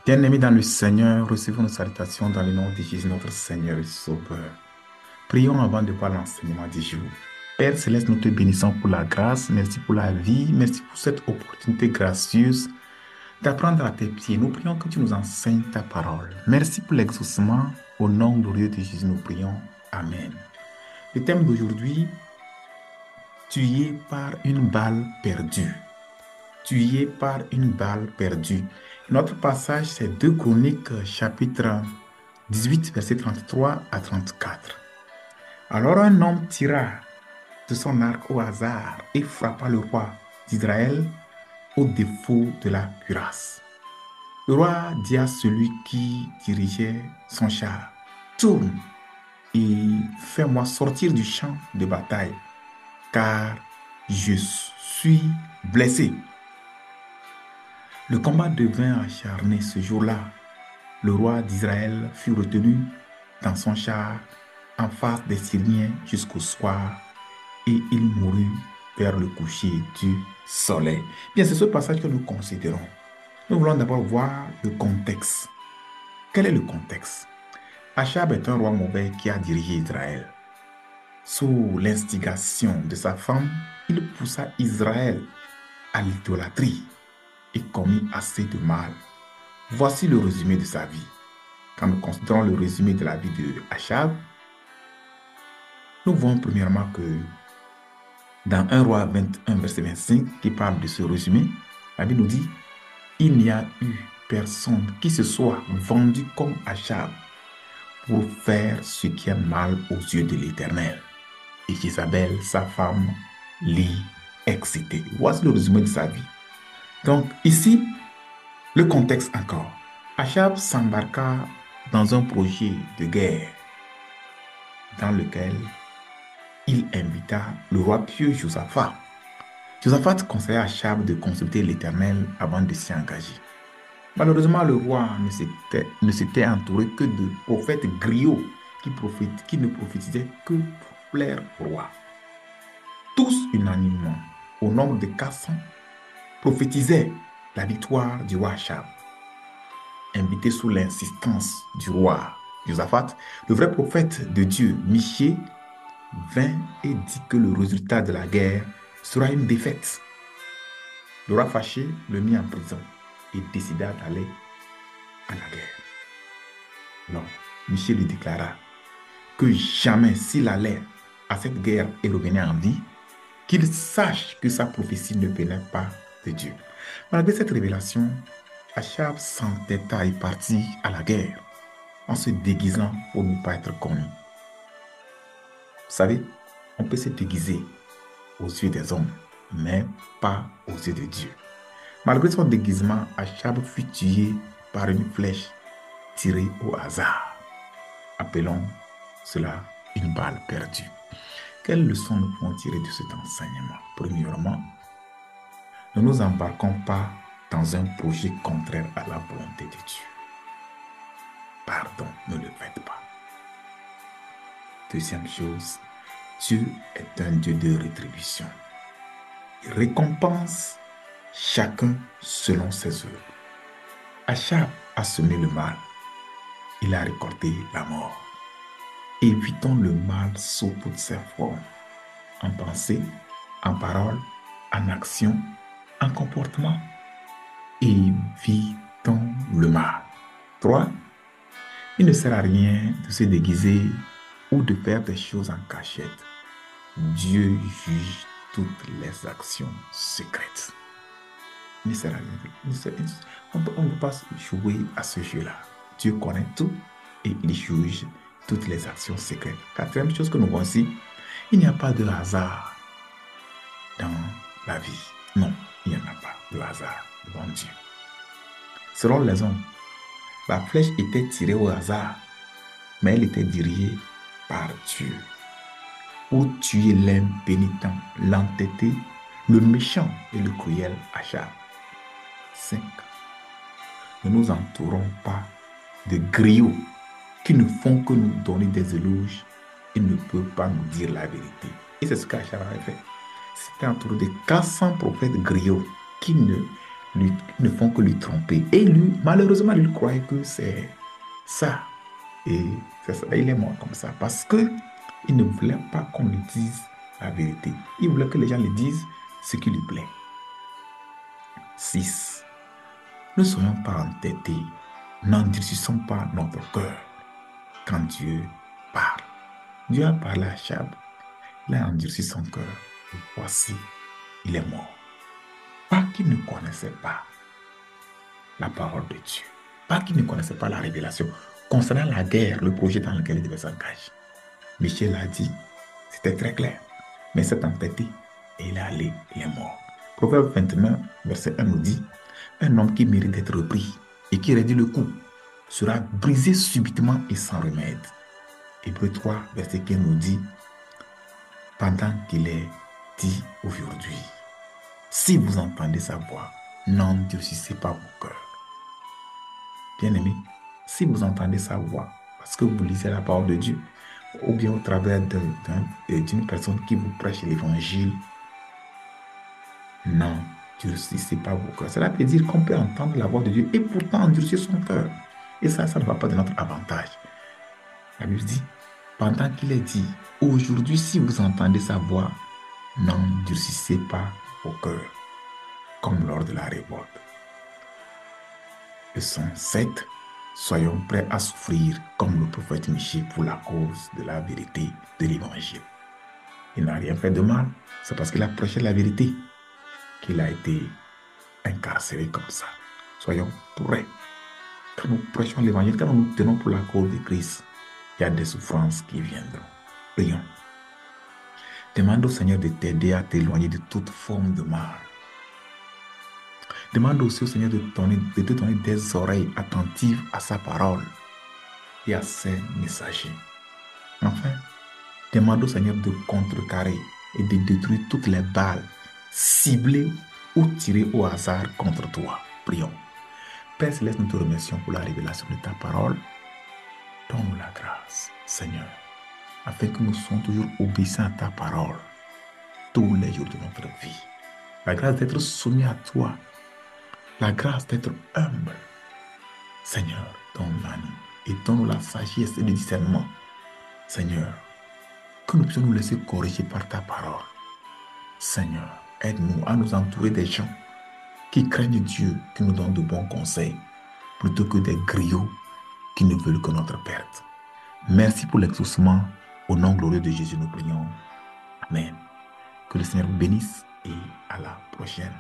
Bien-aimés dans le Seigneur, recevons nos salutations dans le nom de Jésus, notre Seigneur et Sauveur. Prions avant de voir l'enseignement du jour. Père Céleste, nous te bénissons pour la grâce, merci pour la vie, merci pour cette opportunité gracieuse d'apprendre à tes pieds. Nous prions que tu nous enseignes ta parole. Merci pour l'exaucement. Au nom glorieux de Jésus, nous prions. Amen. Le thème d'aujourd'hui, tué par une balle perdue. Tué par une balle perdue. Notre passage, c'est 2 Chroniques, chapitre 18, verset 33 à 34. Alors un homme tira de son arc au hasard et frappa le roi d'Israël au défaut de la cuirasse. Le roi dit à celui qui dirigeait son char, tourne et fais-moi sortir du champ de bataille, car je suis blessé. Le combat devint acharné ce jour-là. Le roi d'Israël fut retenu dans son char en face des Syriens jusqu'au soir et il mourut vers le coucher du soleil. Bien, c'est ce passage que nous considérons. Nous voulons d'abord voir le contexte. Quel est le contexte? Achab est un roi mauvais qui a dirigé Israël. Sous l'instigation de sa femme, il poussa Israël à l'idolâtrie et commit assez de mal. Voici le résumé de sa vie. Quand nous considérons le résumé de la vie de Achab, nous voyons premièrement que dans 1 roi 21, verset 25, qui parle de ce résumé, la Bible nous dit, il n'y a eu personne qui se soit vendu comme Achab pour faire ce qui est mal aux yeux de l'Éternel. Et Jézabel, sa femme, l'y excitait. Voici le résumé de sa vie. Donc ici, le contexte encore. Achab s'embarqua dans un projet de guerre dans lequel il invita le roi pieux Josaphat. Josaphat conseilla à Achab de consulter l'Éternel avant de s'y engager. Malheureusement, le roi ne s'était entouré que de prophètes griots qui ne prophétisaient que pour plaire au roi. Tous unanimement, au nombre de 400, prophétisaient la victoire du roi Achab. Invité sous l'insistance du roi Josaphat, le vrai prophète de Dieu, Michée, vint et dit que le résultat de la guerre sera une défaite. Le roi fâché le mit en prison et décida d'aller à la guerre. Non, Michée lui déclara que jamais s'il allait à cette guerre et revenait en vie, qu'il sache que sa prophétie ne venait pas de Dieu. Malgré cette révélation, Achab s'entêta et partit à la guerre en se déguisant pour ne pas être connu. Vous savez, on peut se déguiser aux yeux des hommes, mais pas aux yeux de Dieu. Malgré son déguisement, Achab fut tué par une flèche tirée au hasard. Appelons cela une balle perdue. Quelle leçon nous pouvons tirer de cet enseignement? Premièrement, ne nous embarquons pas dans un projet contraire à la volonté de Dieu. Pardon, ne le faites pas. Deuxième chose, Dieu est un Dieu de rétribution. Il récompense chacun selon ses œuvres. Achab a semé le mal. Il a récolté la mort. Évitons le mal sous toutes ses formes, en pensée, en parole, en action, en comportement. Évitons le mal. 3. Il ne sert à rien de se déguiser ou de faire des choses en cachette. Dieu juge toutes les actions secrètes. Il ne sert à rien. On ne peut pas jouer à ce jeu-là. Dieu connaît tout et il juge toutes les actions secrètes. Quatrième chose que nous voyons ici, il n'y a pas de hasard dans la vie. Non, il n'y en a pas de hasard devant Dieu. Selon les hommes, la flèche était tirée au hasard, mais elle était dirigée par Dieu pour tuer l'impénitent, l'entêté, le méchant et le cruel Achab. 5. Ne nous entourons pas de griots qui ne font que nous donner des éloges et ne peuvent pas nous dire la vérité. Et c'est ce qu'Achab avait fait. C'était entouré de 400 prophètes griots qui ne ne font que lui tromper. Et lui, malheureusement, il croyait que c'est ça. Et c'est ça, il est mort comme ça parce que il ne voulait pas qu'on lui dise la vérité. Il voulait que les gens lui disent ce qui lui plaît. 6. Ne soyons pas entêtés. N'endurcissons pas notre cœur quand Dieu parle. Dieu a parlé à Chab. Il a endurci son cœur. Et voici, il est mort. Pas qu'il ne connaissait pas la parole de Dieu. Pas qu'il ne connaissait pas la révélation concernant la guerre, le projet dans lequel il devait s'engager. Michel a dit, c'était très clair. Mais c'est entêté et il est allé, il est mort. Proverbe 29, verset 1 nous dit, un homme qui mérite d'être repris et qui réduit le coup sera brisé subitement et sans remède. Hébreu 3, verset 15 nous dit, pendant qu'il est dit aujourd'hui, si vous entendez sa voix, n'endurcissez pas vos cœurs. Bien-aimés, si vous entendez sa voix, parce que vous lisez la parole de Dieu, ou bien au travers d'une personne qui vous prêche l'évangile, n'endurcissez pas vos cœurs. Cela veut dire qu'on peut entendre la voix de Dieu et pourtant endurcir son cœur. Et ça ne va pas de notre avantage. La Bible dit, pendant qu'il est dit, aujourd'hui, si vous entendez sa voix, n'endurcissez pas vos cœurs, comme lors de la révolte. Leçon 7. Soyons prêts à souffrir comme le prophète Michée pour la cause de la vérité de l'évangile. Il n'a rien fait de mal, c'est parce qu'il a prêché la vérité qu'il a été incarcéré comme ça. Soyons prêts. Quand nous prêchons l'évangile, quand nous nous tenons pour la cause de Christ, il y a des souffrances qui viendront. Prions. Demande au Seigneur de t'aider à t'éloigner de toute forme de mal. Demande aussi au Seigneur de te donner des oreilles attentives à sa parole et à ses messagers. Enfin, demande au Seigneur de contrecarrer et de détruire toutes les balles ciblées ou tirées au hasard contre toi. Prions. Père Céleste, nous te remercions pour la révélation de ta parole. Donne-nous la grâce, Seigneur, afin que nous soyons toujours obéissants à ta parole tous les jours de notre vie. La grâce d'être soumis à toi, la grâce d'être humble. Seigneur, donne-la nous et donne-nous la sagesse et le discernement. Seigneur, que nous puissions nous laisser corriger par ta parole. Seigneur, aide-nous à nous entourer des gens qui craignent Dieu, qui nous donnent de bons conseils, plutôt que des griots qui ne veulent que notre perte. Merci pour l'exaucement. Au nom glorieux de Jésus, nous prions. Amen. Que le Seigneur vous bénisse et à la prochaine.